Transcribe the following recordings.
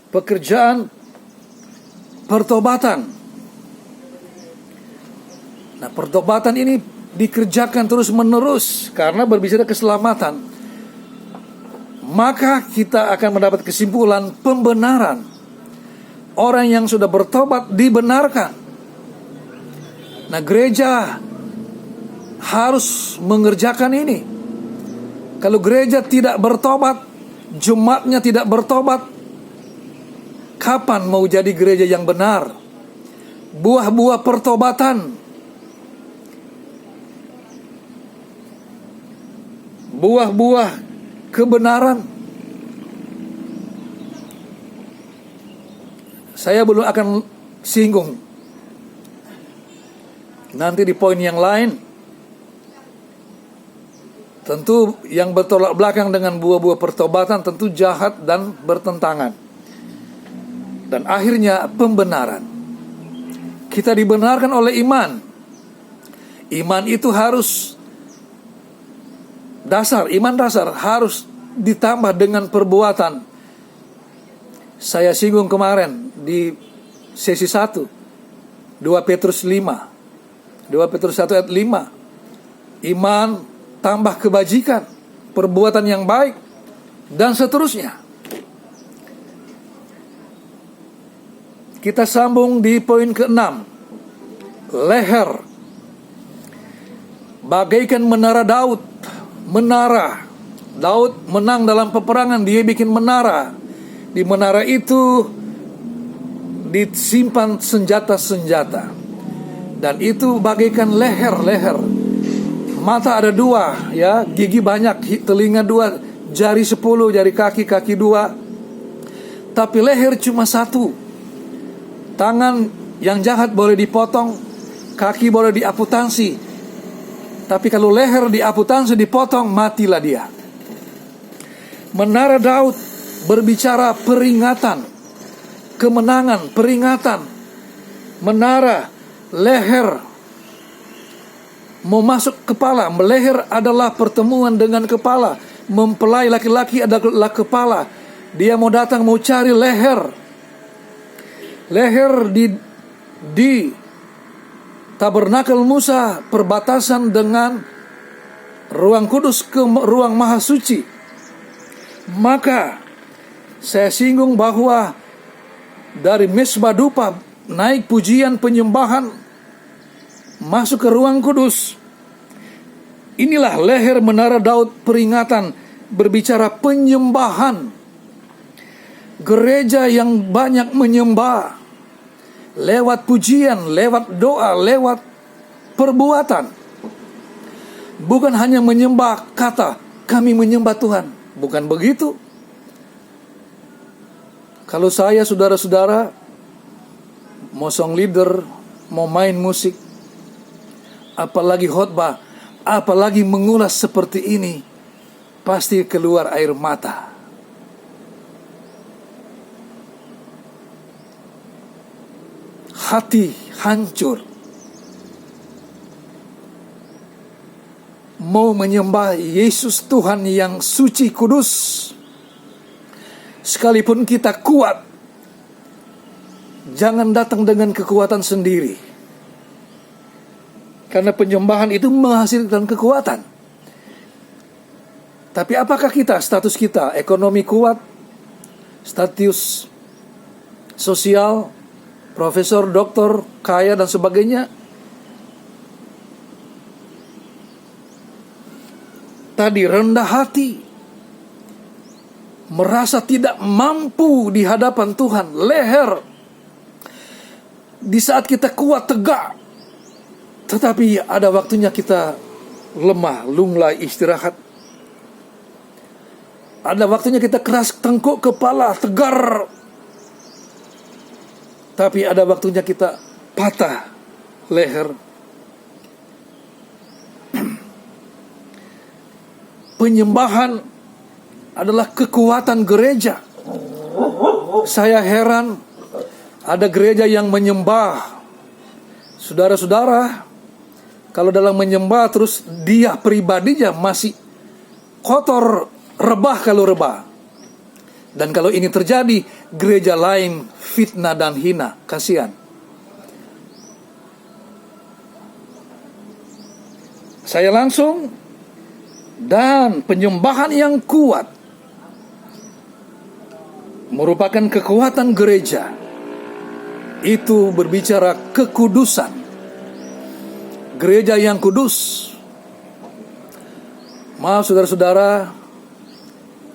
pekerjaan pertobatan. Nah, pertobatan ini dikerjakan terus-menerus karena berbicara keselamatan. Maka kita akan mendapat kesimpulan pembenaran. Orang yang sudah bertobat dibenarkan. Nah, gereja harus mengerjakan ini. Kalau gereja tidak bertobat, jemaatnya tidak bertobat, kapan mau jadi gereja yang benar? Buah-buah pertobatan, buah-buah kebenaran. Saya belum akan singgung nanti di poin yang lain. Tentu yang bertolak belakang dengan buah-buah pertobatan tentu jahat dan bertentangan. Dan akhirnya pembenaran. Kita dibenarkan oleh iman. Iman itu harus dasar, iman dasar harus ditambah dengan perbuatan. Saya singgung kemarin di sesi 1, 2 Petrus 5. 2 Petrus 1 ayat 5. Iman tambah kebajikan, perbuatan yang baik, dan seterusnya. Kita sambung di poin ke-6. Leher. Bagaikan menara Daud. Menara. Daud menang dalam peperangan, dia bikin menara. Di menara itu disimpan senjata-senjata. Dan itu bagaikan leher-leher. Mata ada 2, ya, gigi banyak, telinga 2, jari 10, jari kaki 2. Tapi leher cuma 1. Tangan yang jahat boleh dipotong, kaki boleh diamputasi. Tapi kalau leher diamputasi, dipotong, matilah dia. Menara Daud berbicara peringatan, kemenangan, peringatan. Menara, leher, mau masuk kepala. Leher adalah pertemuan dengan kepala. Mempelai laki-laki adalah kepala. Dia mau datang, mau cari leher. Leher di tabernakel Musa, perbatasan dengan ruang kudus ke ruang maha suci. Maka saya singgung bahwa dari mesbah dupa naik pujian penyembahan masuk ke ruang kudus. Inilah leher menara Daud, peringatan, berbicara penyembahan. Gereja yang banyak menyembah lewat pujian, lewat doa, lewat perbuatan. Bukan hanya menyembah kata, kami menyembah Tuhan. Bukan begitu. Kalau saya, saudara-saudara, mau song leader, mau main musik, apalagi khotbah, apalagi mengulas seperti ini, pasti keluar air mata. Hati hancur. Mau menyembah Yesus Tuhan yang suci kudus. Sekalipun kita kuat, jangan datang dengan kekuatan sendiri. Karena penyembahan itu menghasilkan kekuatan. Tapi apakah kita, status kita, ekonomi kuat, status sosial, profesor, doktor, kaya dan sebagainya? Tadi rendah hati, merasa tidak mampu di hadapan Tuhan, leher. Di saat kita kuat, tegak, tetapi ada waktunya kita lemah, lunglai, istirahat. Ada waktunya kita keras tengkuk kepala, tegar. Tapi ada waktunya kita patah leher. Penyembahan adalah kekuatan gereja. Saya heran, ada gereja yang menyembah. Saudara-saudara, kalau dalam menyembah terus dia pribadinya masih kotor, rebah kalau rebah. Dan kalau ini terjadi, gereja lain fitnah dan hina. Kasihan. Saya langsung, dan penyembahan yang kuat merupakan kekuatan gereja. Itu berbicara kekudusan. Gereja yang kudus. Maaf saudara-saudara,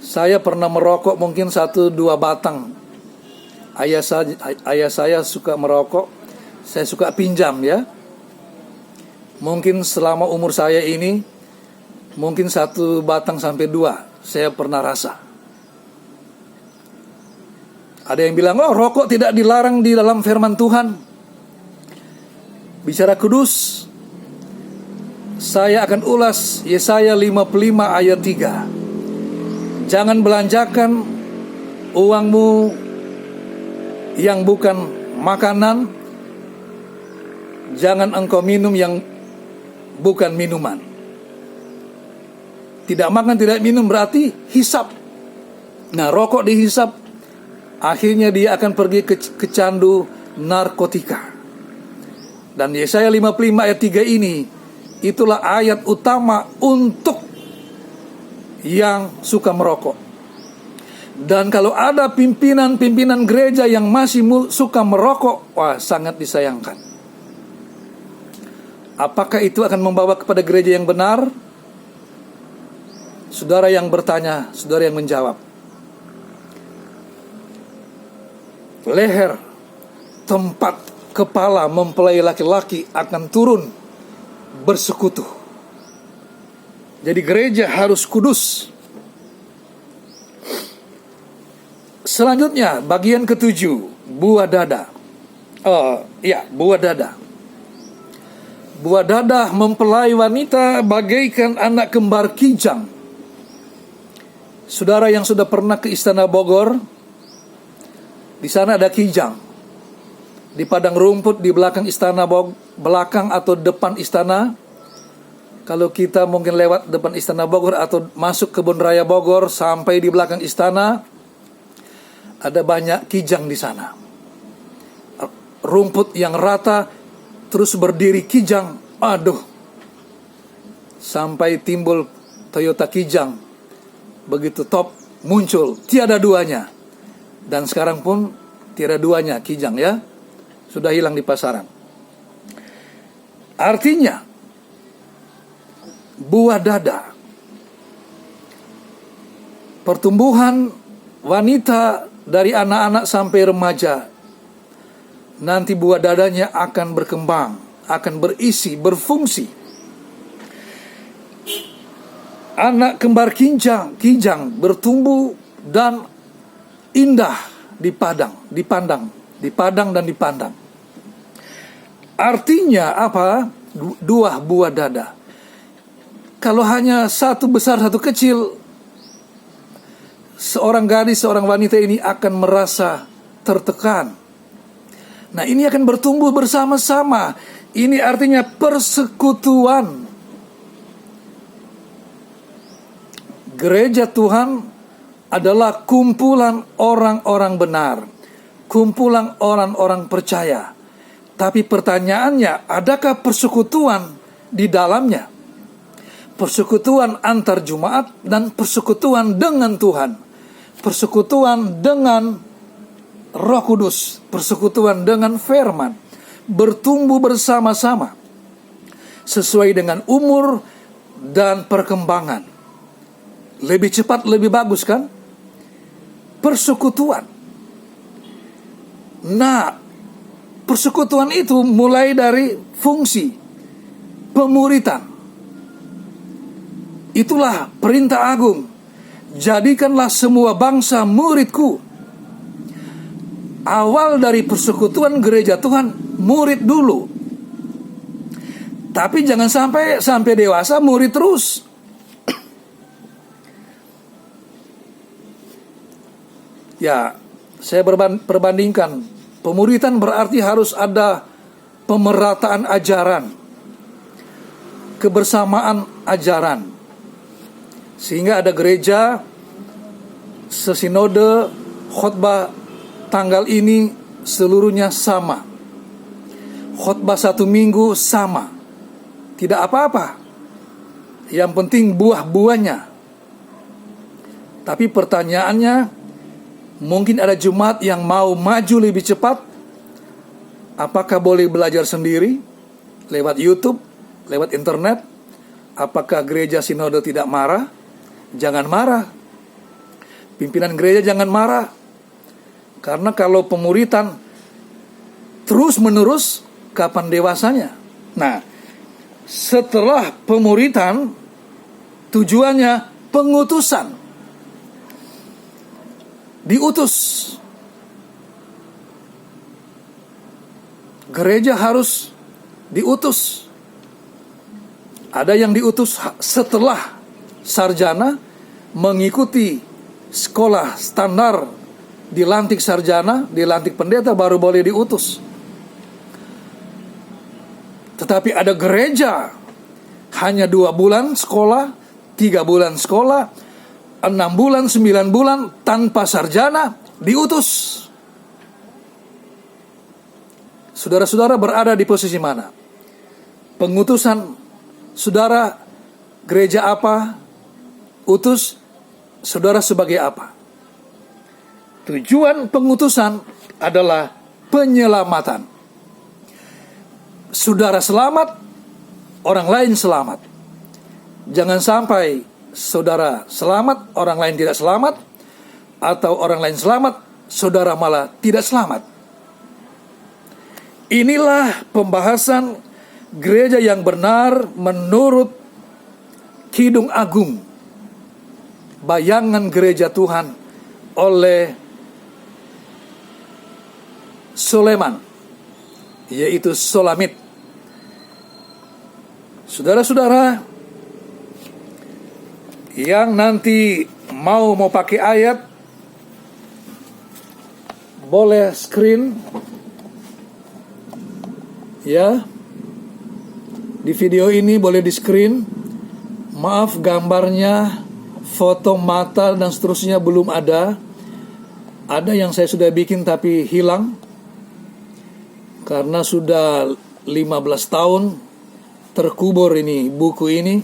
saya pernah merokok mungkin 1-2 batang. Ayah saya suka merokok, saya suka pinjam ya. Mungkin selama umur saya ini, mungkin 1 batang sampai 2 saya pernah rasa. Ada yang bilang, oh rokok tidak dilarang di dalam firman Tuhan. Bicara kudus, saya akan ulas Yesaya 55 ayat 3. Jangan belanjakan uangmu yang bukan makanan. Jangan engkau minum yang bukan minuman. Tidak makan, tidak minum berarti hisap. Nah, rokok dihisap, akhirnya dia akan pergi ke candu narkotika. Dan Yesaya 55 ayat 3 ini, itulah ayat utama untuk yang suka merokok. Dan kalau ada pimpinan-pimpinan gereja yang masih suka merokok, wah sangat disayangkan. Apakah itu akan membawa kepada gereja yang benar? Saudara yang bertanya, saudara yang menjawab. Leher, tempat kepala mempelai laki-laki akan turun bersekutu. Jadi gereja harus kudus. Selanjutnya bagian ke-7, buah dada. Buah dada. Buah dada mempelai wanita bagaikan anak kembar kijang. Saudara yang sudah pernah ke Istana Bogor, di sana ada kijang. Di padang rumput di belakang istana belakang atau depan istana. Kalau kita mungkin lewat depan Istana Bogor atau masuk Kebun Raya Bogor sampai di belakang istana, ada banyak kijang di sana. Rumput yang rata, terus berdiri kijang. Aduh, sampai timbul Toyota Kijang. Begitu top muncul, tiada duanya. Dan sekarang pun tiada duanya kijang ya. Sudah hilang di pasaran. Artinya, buah dada, pertumbuhan wanita dari anak-anak sampai remaja, nanti buah dadanya akan berkembang, akan berisi, berfungsi. Anak kembar kijang bertumbuh dan indah dipandang dan dipandang. Artinya apa? 2 buah dada. Kalau hanya satu besar satu kecil, seorang gadis, seorang wanita ini akan merasa tertekan. Nah, ini akan bertumbuh bersama-sama. Ini artinya persekutuan. Gereja Tuhan adalah kumpulan orang-orang benar, kumpulan orang-orang percaya. Tapi pertanyaannya, adakah persekutuan di dalamnya? Persekutuan antar jemaat dan persekutuan dengan Tuhan. Persekutuan dengan Roh Kudus, persekutuan dengan firman. Bertumbuh bersama-sama sesuai dengan umur dan perkembangan. Lebih cepat, lebih bagus kan? Persekutuan. Nah, persekutuan itu mulai dari fungsi pemuritan. Itulah perintah agung. Jadikanlah semua bangsa muridku. Awal dari persekutuan gereja Tuhan, murid dulu. Tapi jangan sampai dewasa murid terus. Ya, saya perbandingkan. Pemuritan berarti harus ada pemerataan ajaran, kebersamaan ajaran. Sehingga ada gereja sesinode khotbah tanggal ini seluruhnya sama. Khotbah 1 minggu sama. Tidak apa-apa. Yang penting buah-buahnya. Tapi pertanyaannya, mungkin ada jemaat yang mau maju lebih cepat. Apakah boleh belajar sendiri lewat YouTube, lewat internet? Apakah gereja sinode tidak marah? Jangan marah. Pimpinan gereja jangan marah. Karena kalau pemuritan terus-menerus, kapan dewasanya? Nah, setelah pemuritan, tujuannya pengutusan. Diutus. Gereja harus diutus. Ada yang diutus setelah sarjana, mengikuti sekolah standar, dilantik sarjana, dilantik pendeta, baru boleh diutus. Tetapi ada gereja hanya 2 bulan sekolah, 3 bulan sekolah, 6 bulan, 9 bulan tanpa sarjana, diutus. Saudara-saudara berada di posisi mana? Pengutusan saudara, gereja apa? Utus saudara sebagai apa? Tujuan pengutusan adalah penyelamatan. Saudara selamat, orang lain selamat. Jangan sampai saudara selamat, orang lain tidak selamat, atau orang lain selamat, saudara malah tidak selamat. Inilah pembahasan gereja yang benar menurut Kidung Agung, bayangan gereja Tuhan oleh Soleman, yaitu Solamit. Saudara-saudara yang nanti mau pakai ayat, boleh screen ya. Di video ini boleh di screen. Maaf gambarnya, foto mata dan seterusnya belum ada. Ada yang saya sudah bikin tapi hilang, karena sudah 15 tahun terkubur ini buku ini.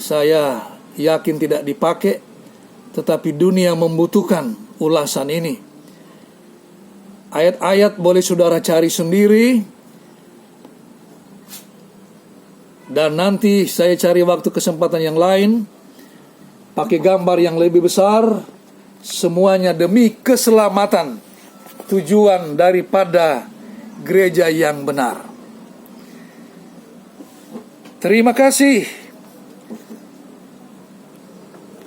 Saya yakin tidak dipakai, tetapi dunia membutuhkan ulasan ini. Ayat-ayat boleh saudara cari sendiri, dan nanti saya cari waktu kesempatan yang lain pakai gambar yang lebih besar. Semuanya demi keselamatan, tujuan daripada gereja yang benar. Terima kasih.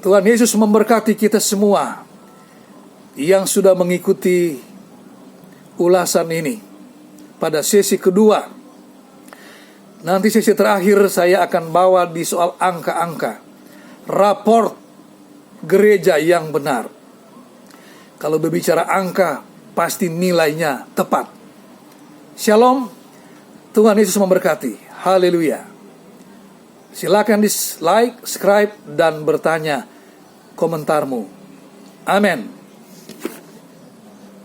Tuhan Yesus memberkati kita semua yang sudah mengikuti ulasan ini pada sesi kedua. Nanti sesi terakhir saya akan bawa di soal angka-angka, raport gereja yang benar. Kalau berbicara angka, pasti nilainya tepat. Shalom, Tuhan Yesus memberkati. Haleluya. Silakan di like, subscribe, dan bertanya komentarmu. Amin.